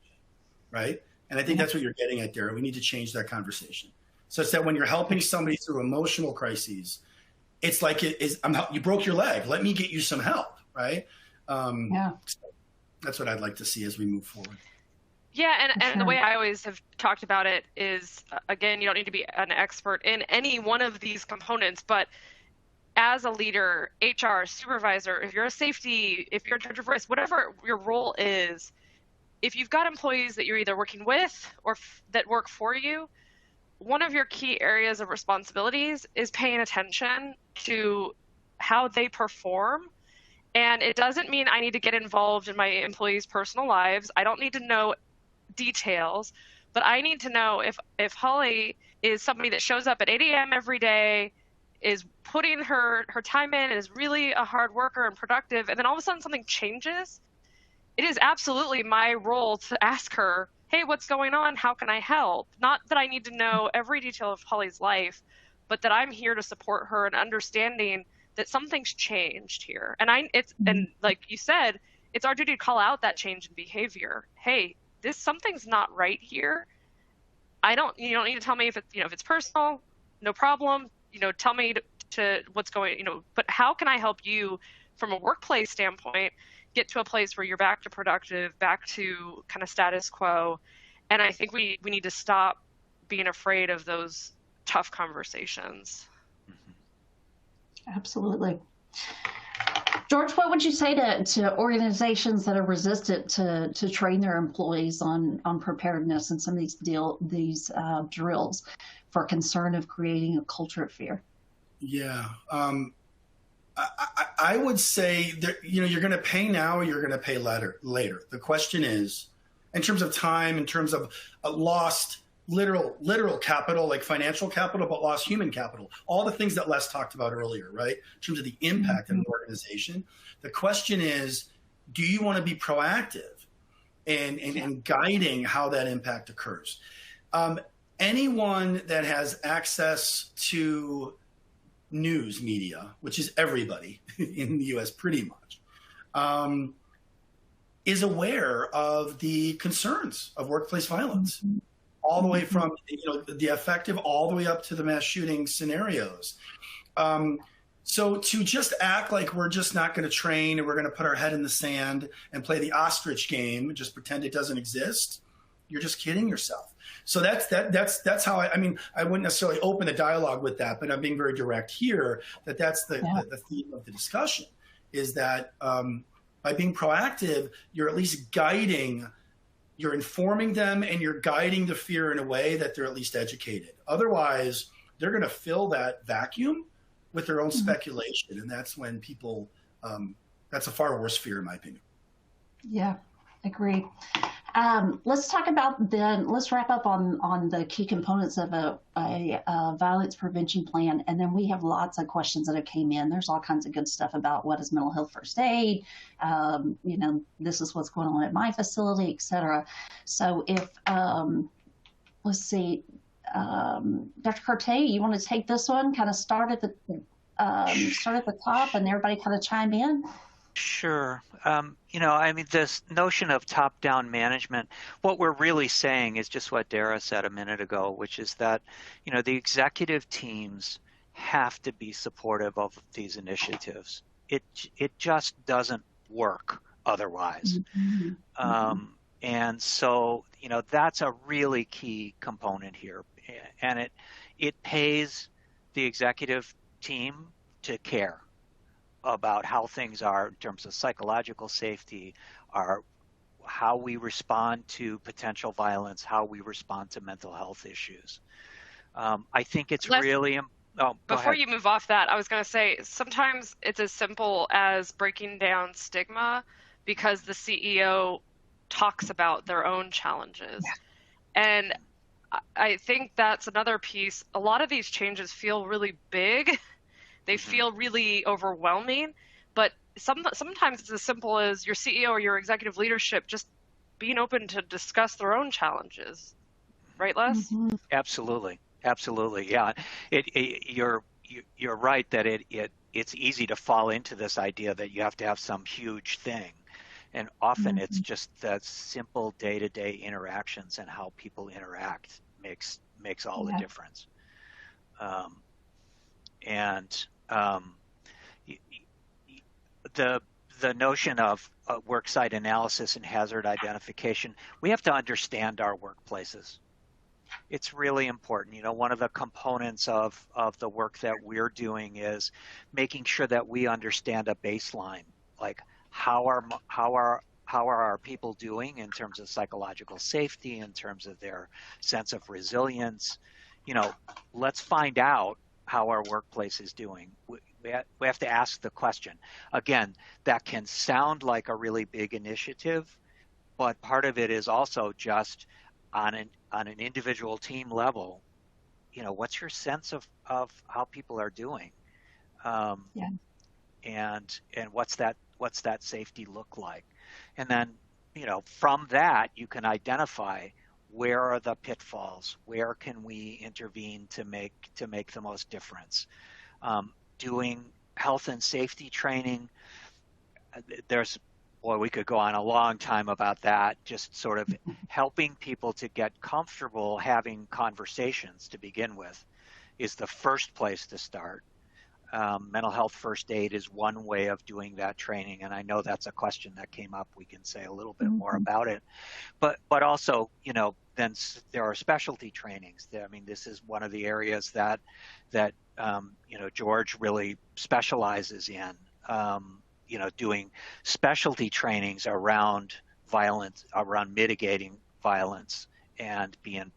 right? And I think that's what you're getting at, Dara. We need to change that conversation. So it's that when you're helping somebody through emotional crises, it's like you broke your leg. Let me get you some help, right? So that's what I'd like to see as we move forward. Yeah, and the way I always have talked about it is, again, you don't need to be an expert in any one of these components, but as a leader, HR, supervisor, if you're a safety, if you're in charge of risk, whatever your role is, if you've got employees that you're either working with or that work for you, one of your key areas of responsibilities is paying attention to how they perform. And it doesn't mean I need to get involved in my employees' personal lives. I don't need to know details, but I need to know if Holly is somebody that shows up at 8 a.m. every day, is putting her time in, is really a hard worker and productive, and then all of a sudden something changes, it is absolutely my role to ask her, hey, what's going on? How can I help? Not that I need to know every detail of Holly's life, but that I'm here to support her and understanding that something's changed here. And like you said, it's our duty to call out that change in behavior. Hey, something's not right here. You don't need to tell me if it's personal, no problem. Tell me to what's going, but how can I help you from a workplace standpoint get to a place where you're back to productive, back to kind of status quo? And I think we need to stop being afraid of those tough conversations. Absolutely. George, what would you say to organizations that are resistant to train their employees on preparedness and some of these drills for concern of creating a culture of fear? Yeah, I would say that you're going to pay now or you're going to pay later. The question is, in terms of time, in terms of lost literal capital, like financial capital, but lost human capital, all the things that Les talked about earlier, right? In terms of the impact of an organization. The question is, do you want to be proactive in guiding how that impact occurs? Anyone that has access to news media, which is everybody in the US pretty much, is aware of the concerns of workplace violence. All the way from the effective all the way up to the mass shooting scenarios. So to just act like we're just not going to train and we're going to put our head in the sand and play the ostrich game and just pretend it doesn't exist, you're just kidding yourself. So that's how I wouldn't necessarily open the dialogue with that, but I'm being very direct here that's the theme of the discussion, is that by being proactive, you're at least guiding. You're informing them and you're guiding the fear in a way that they're at least educated. Otherwise, they're going to fill that vacuum with their own speculation. And that's when people, that's a far worse fear, in my opinion. Yeah, agree. Let's talk about let's wrap up on the key components of a violence prevention plan. And then we have lots of questions that have came in. There's all kinds of good stuff about what is mental health first aid. This is what's going on at my facility, et cetera. So if, let's see, Dr. Cartier, you want to take this one, kind of start at the top and everybody kind of chime in? Sure. This notion of top-down management, what we're really saying is just what Dara said a minute ago, which is that, the executive teams have to be supportive of these initiatives. It just doesn't work otherwise. And so, that's a really key component here. And it pays the executive team to care about how things are in terms of psychological safety, how we respond to potential violence, how we respond to mental health issues. I think it's really before you move off that, I was going to say sometimes it's as simple as breaking down stigma because the CEO talks about their own challenges. And I think that's another piece. A lot of these changes feel really big. They feel really overwhelming, but sometimes it's as simple as your CEO or your executive leadership just being open to discuss their own challenges. Right, Les? Mhm. Absolutely. Absolutely. Yeah. You're right that it's easy to fall into this idea that you have to have some huge thing. And often it's Mhm. just that simple day-to-day interactions and how people interact makes all the Yeah. difference. Um, and y- y- the notion of worksite analysis and hazard identification, we have to understand our workplaces. It's really important. One of the components of the work that we're doing is making sure that we understand a baseline, like how are our people doing in terms of psychological safety, in terms of their sense of resilience. Let's find out how our workplace is doing. We have to ask the question. Again, that can sound like a really big initiative, but part of it is also just on an individual team level. What's your sense of how people are doing, um, Yeah. and what's that safety look like? And then from that you can identify where are the pitfalls, where can we intervene to make the most difference. Doing health and safety training, there's boy, we could go on a long time about that, just sort of helping people to get comfortable having conversations to begin with is the first place to start. Mental health first aid is one way of doing that training, and I know that's a question that came up. We can say a little bit more Mhm. about it, but also, then there are specialty trainings. I mean, this is one of the areas that George really specializes in. Doing specialty trainings around violence, around mitigating violence, and being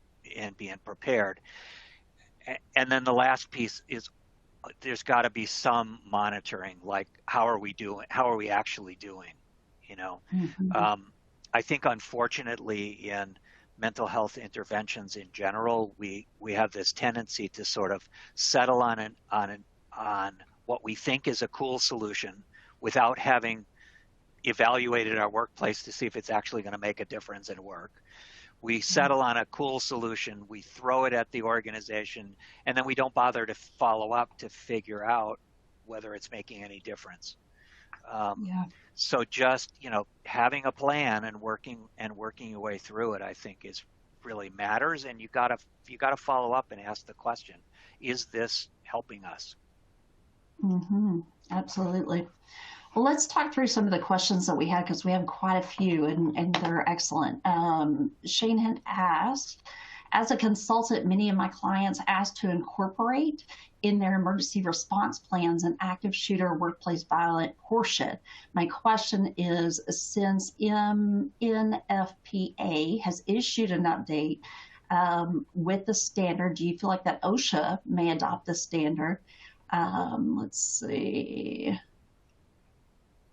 prepared. And then the last piece is there's got to be some monitoring, like how are we doing? How are we actually doing? Mhm. I think unfortunately in mental health interventions in general, we have this tendency to sort of settle on what we think is a cool solution without having evaluated our workplace to see if it's actually going to make a difference and work. We settle on a cool solution, we throw it at the organization, and then we don't bother to follow up to figure out whether it's making any difference. Yeah. So just having a plan and working your way through it, I think, is really matters. And you gotta follow up and ask the question: is this helping us? Mhm. Absolutely. Well, let's talk through some of the questions that we had because we have quite a few and they're excellent. Shane had asked, as a consultant, many of my clients asked to incorporate in their emergency response plans an active shooter workplace violent portion. My question is, since NFPA has issued an update with the standard, do you feel like that OSHA may adopt the standard? Let's see.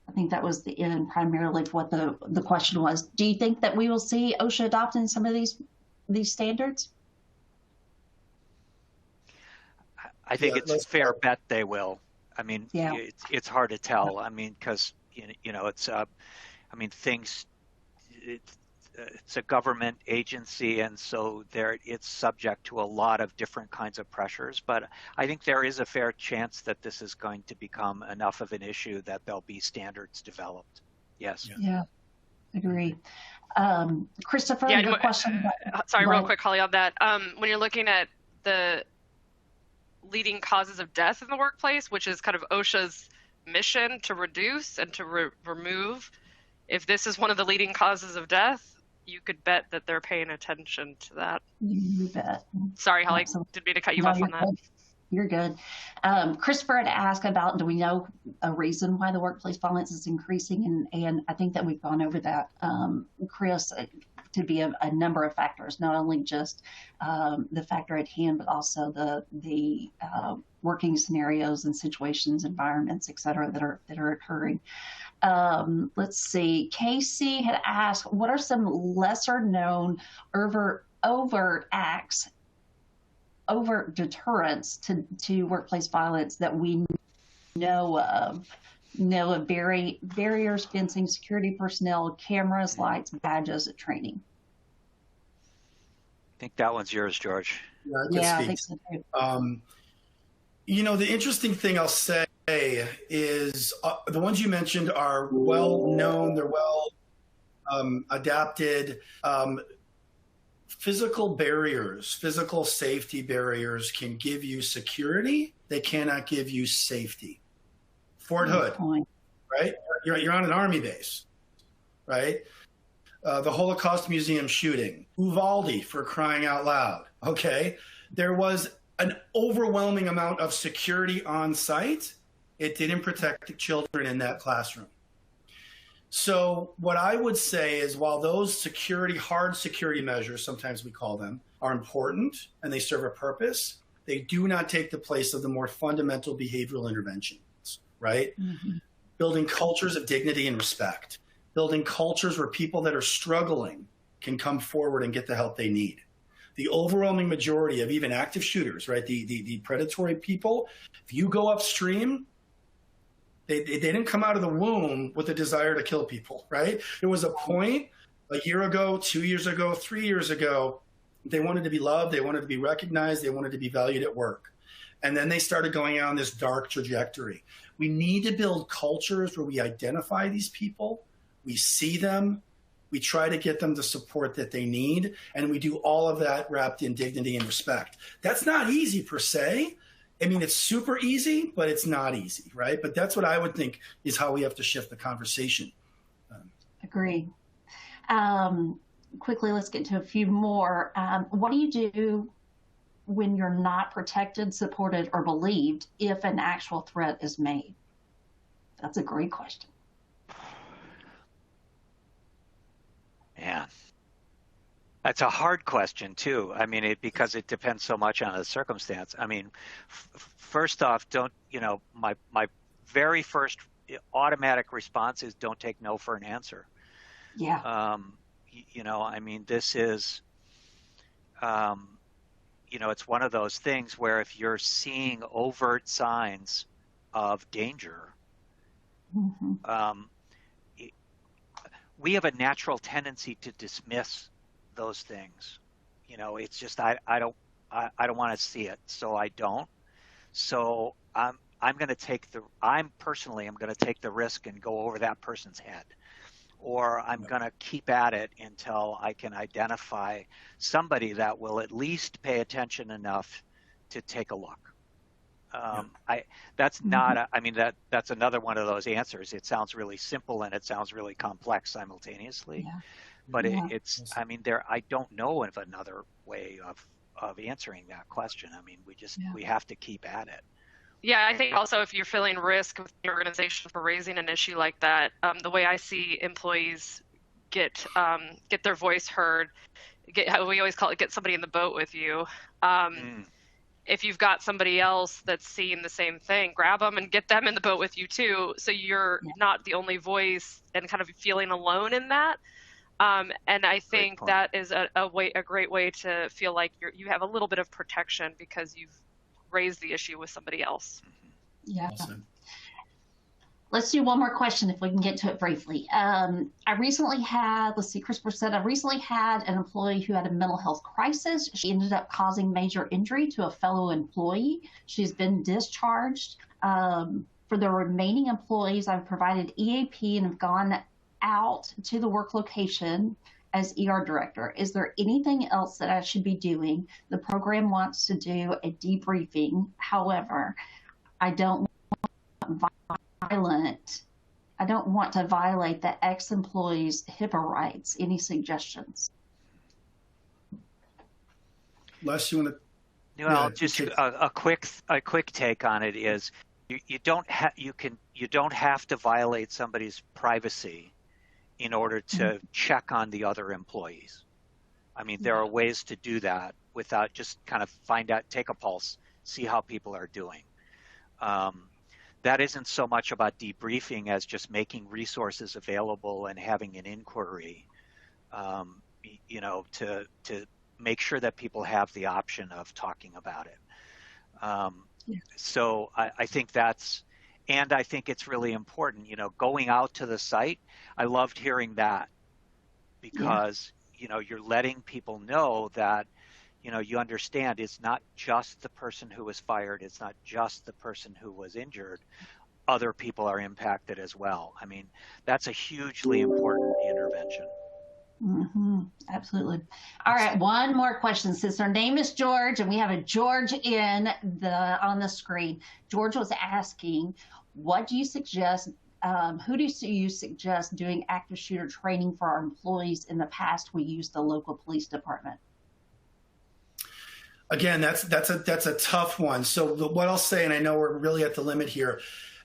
I think that was the end primarily of what the question was. Do you think that we will see OSHA adopting some of these standards? I think it's a fair bet they will. I mean, Yeah. it's hard to tell. I mean, because it's I mean, things. It's a government agency, and so it's subject to a lot of different kinds of pressures. But I think there is a fair chance that this is going to become enough of an issue that there'll be standards developed. Yes. Yeah, agree. Christopher, Yeah, your question. sorry, Go real ahead. quick, Holly, on that. When you're looking at the leading causes of death in the workplace, which is kind of OSHA's mission to reduce and to remove, if this is one of the leading causes of death, you could bet that they're paying attention to that. You bet. Sorry, Holly, Absolutely. didn't mean to cut you No, off you're on that. good. You're good. Christopher had asked about, do we know a reason why the workplace violence is increasing? And I think that we've gone over that, Chris, to be a number of factors, not only just the factor at hand, but also the working scenarios and situations, environments, et cetera, that are occurring. Let's see. Casey had asked, what are some lesser known overt acts, overt deterrents to workplace violence that we know of of barriers, fencing, security personnel, cameras, lights, badges at training. I think that one's yours, George. Yeah, I think so too. The interesting thing I'll say is the ones you mentioned are well known, they're well adapted. Physical barriers, physical safety barriers can give you security. They cannot give you safety. Fort Hood, right? You're on an army base, right? The Holocaust Museum shooting, Uvalde, for crying out loud. Okay, there was an overwhelming amount of security on site. It didn't protect the children in that classroom. So what I would say is, while those hard security measures, sometimes we call them, are important and they serve a purpose, they do not take the place of the more fundamental behavioral interventions, right? Mm-hmm. Building cultures of dignity and respect, building cultures where people that are struggling can come forward and get the help they need. The overwhelming majority of even active shooters, right, the predatory people, if you go upstream, they didn't come out of the womb with a desire to kill people, right? There was a point a year ago, 2 years ago, 3 years ago, they wanted to be loved, they wanted to be recognized, they wanted to be valued at work. And then they started going on this dark trajectory. We need to build cultures where we identify these people, we see them, we try to get them the support that they need, and we do all of that wrapped in dignity and respect. That's not easy per se. I mean, it's super easy, but it's not easy, right? But that's what I would think is how we have to shift the conversation. Agree. Quickly, let's get to a few more. What do you do when you're not protected, supported, or believed if an actual threat is made? That's a great question. Yeah. That's a hard question too. I mean, because it depends so much on the circumstance. I mean, first off, my very first automatic response is don't take no for an answer. Yeah. I mean, this is, it's one of those things where if you're seeing overt signs of danger, mm-hmm. We have a natural tendency to dismiss those things. It's just I don't want to see it, so I don't. So I'm going to take I'm going to take the risk and go over that person's head, or I'm going to keep at it until I can identify somebody that will at least pay attention enough to take a look. That's not. That's another one of those answers. It sounds really simple and it sounds really complex simultaneously. Yeah. But it's. I mean, I don't know of another way of answering that question. I mean, we have to keep at it. Yeah, I think also if you're feeling risk with the organization for raising an issue like that, the way I see employees get their voice heard, we always call it get somebody in the boat with you. If you've got somebody else that's seeing the same thing, grab them and get them in the boat with you too, so you're not the only voice and kind of feeling alone in that. And I think that is a great way to feel like you have a little bit of protection because you've raised the issue with somebody else. Yeah. Awesome. Let's do one more question if we can get to it briefly. I recently had, Christopher said, I recently had an employee who had a mental health crisis. She ended up causing major injury to a fellow employee. She's been discharged. For the remaining employees, I've provided EAP and have gone out to the work location as ER director. Is there anything else that I should be doing? The program wants to do a debriefing. However, I don't want to violate the ex-employee's HIPAA rights. Any suggestions? Les, you want to? Well, just a quick take on it is you don't have to violate somebody's privacy in order to check on the other employees. I mean, there are ways to do that without just kind of take a pulse, see how people are doing. That isn't so much about debriefing as just making resources available and having an inquiry, to make sure that people have the option of talking about it. So I think that's, And I think it's really important, going out to the site. I loved hearing that because, you're letting people know that, you understand it's not just the person who was fired. It's not just the person who was injured. Other people are impacted as well. I mean, that's a hugely important intervention. Mm-hmm. Absolutely. All right, one more question. Since our name is George and we have a George on the screen, George was asking, what do you suggest? Who do you suggest doing active shooter training for our employees? In the past, we used the local police department. Again, that's a tough one. So what I'll say, and I know we're really at the limit here,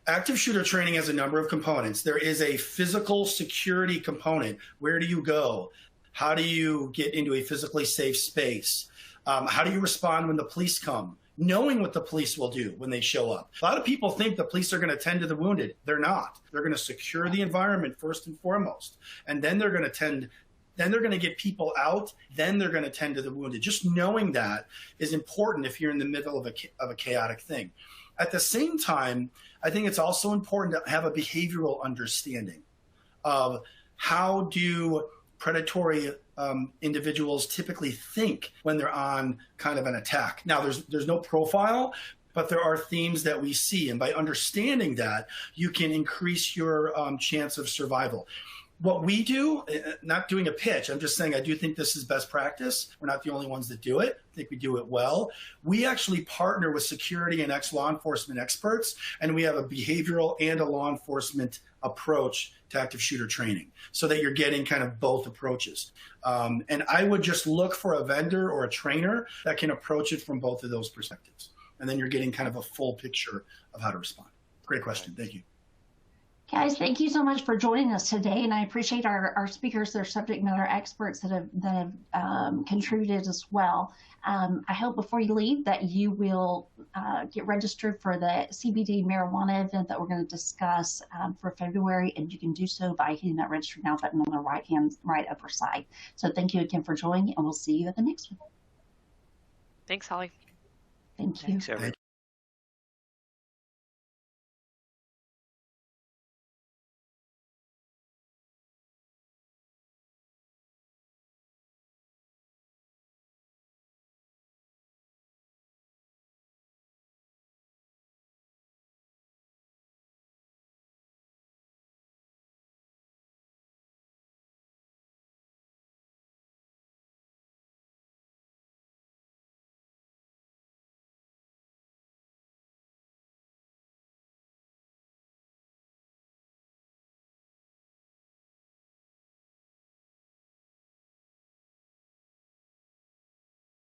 active shooter training has a number of components. There is a physical security component. Where do you go? How do you get into a physically safe space? How do you respond when the police come? Knowing what the police will do when they show up. A lot of people think the police are going to tend to the wounded. They're not. They're going to secure the environment first and foremost. And then they're going to get people out, then they're going to tend to the wounded. Just knowing that is important if you're in the middle of a chaotic thing. At the same time, I think it's also important to have a behavioral understanding of how do predatory individuals typically think when they're on kind of an attack. Now, there's no profile, but there are themes that we see. And by understanding that, you can increase your chance of survival. What we do, not doing a pitch, I'm just saying I do think this is best practice. We're not the only ones that do it. I think we do it well. We actually partner with security and ex-law enforcement experts, and we have a behavioral and a law enforcement approach to active shooter training so that you're getting kind of both approaches. And I would just look for a vendor or a trainer that can approach it from both of those perspectives. And then you're getting kind of a full picture of how to respond. Great question. Thank you. Guys, thank you so much for joining us today, and I appreciate our speakers, their subject matter experts that have contributed as well. I hope before you leave that you will get registered for the CBD marijuana event that we're going to discuss for February, and you can do so by hitting that register now button on the right upper side. So thank you again for joining, and we'll see you at the next one. Thanks, Holly. Thank you. Thanks, everyone.